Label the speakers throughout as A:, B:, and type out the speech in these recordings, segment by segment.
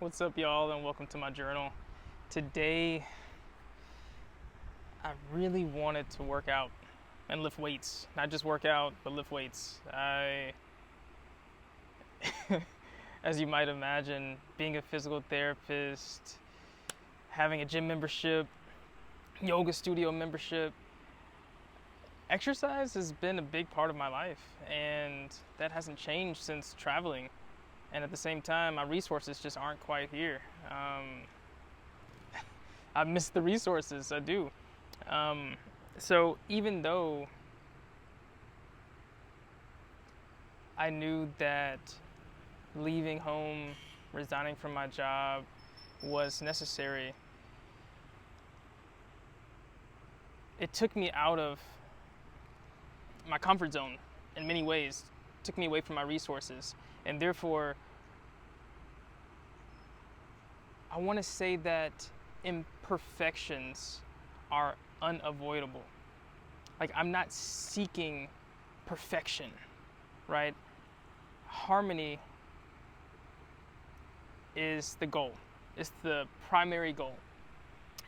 A: What's up, y'all, and welcome to my journal. Today, I really wanted to work out and lift weights. Not just work out, but lift weights. As you might imagine, being a physical therapist, having a gym membership, yoga studio membership, exercise has been a big part of my life, and that hasn't changed since traveling. And at the same time, my resources just aren't quite here. I miss the resources, I do. So even though I knew that leaving home, resigning from my job was necessary, it took me out of my comfort zone in many ways, took me away from my resources. And therefore, I want to say that imperfections are unavoidable. Like, I'm not seeking perfection, right? Harmony is the goal. It's the primary goal.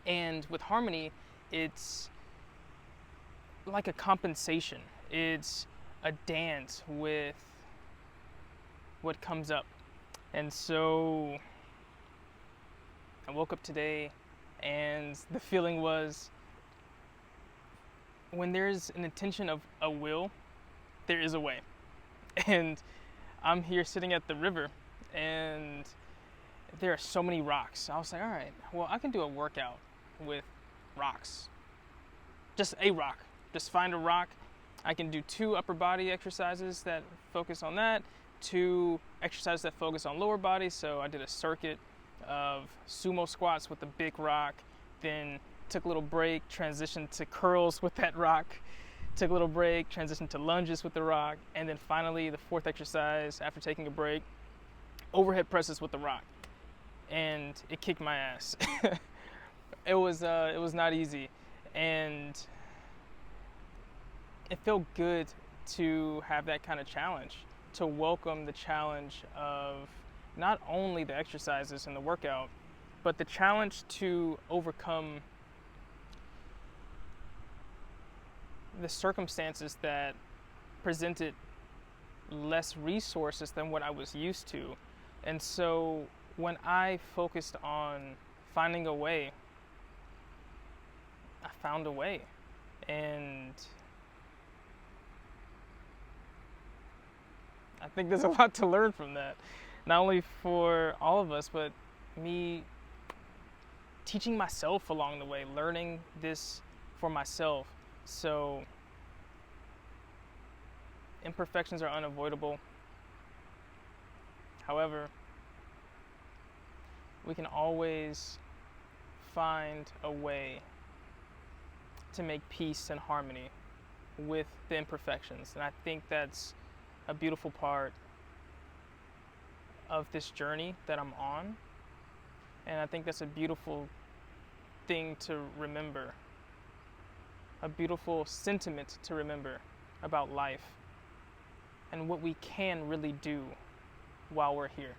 A: And with harmony, it's like a compensation. It's a dance with what comes up. And so I woke up today and the feeling was, when there's an intention of a will, there is a way. And I'm here sitting at the river and there are so many rocks. I was like, all right, well, I can do a workout with rocks. Just a rock. Just find a rock. I can do 2 upper body exercises that focus on that, 2 exercises that focus on lower body. So I did a circuit of sumo squats with the big rock, then took a little break, transitioned to curls with that rock, took a little break, transitioned to lunges with the rock, and then finally the 4th exercise after taking a break, overhead presses with the rock. And it kicked my ass. It was not easy, and it felt good to have that kind of challenge, to welcome the challenge of not only the exercises and the workout, but the challenge to overcome the circumstances that presented less resources than what I was used to. And so when I focused on finding a way, I found a way. And I think there's a lot to learn from that. Not only for all of us, but me teaching myself along the way, learning this for myself. So imperfections are unavoidable. However, we can always find a way to make peace and harmony with the imperfections. And I think that's a beautiful part of this journey that I'm on. And I think that's a beautiful thing to remember, a beautiful sentiment to remember about life and what we can really do while we're here.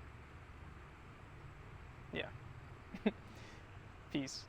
A: Yeah. Peace.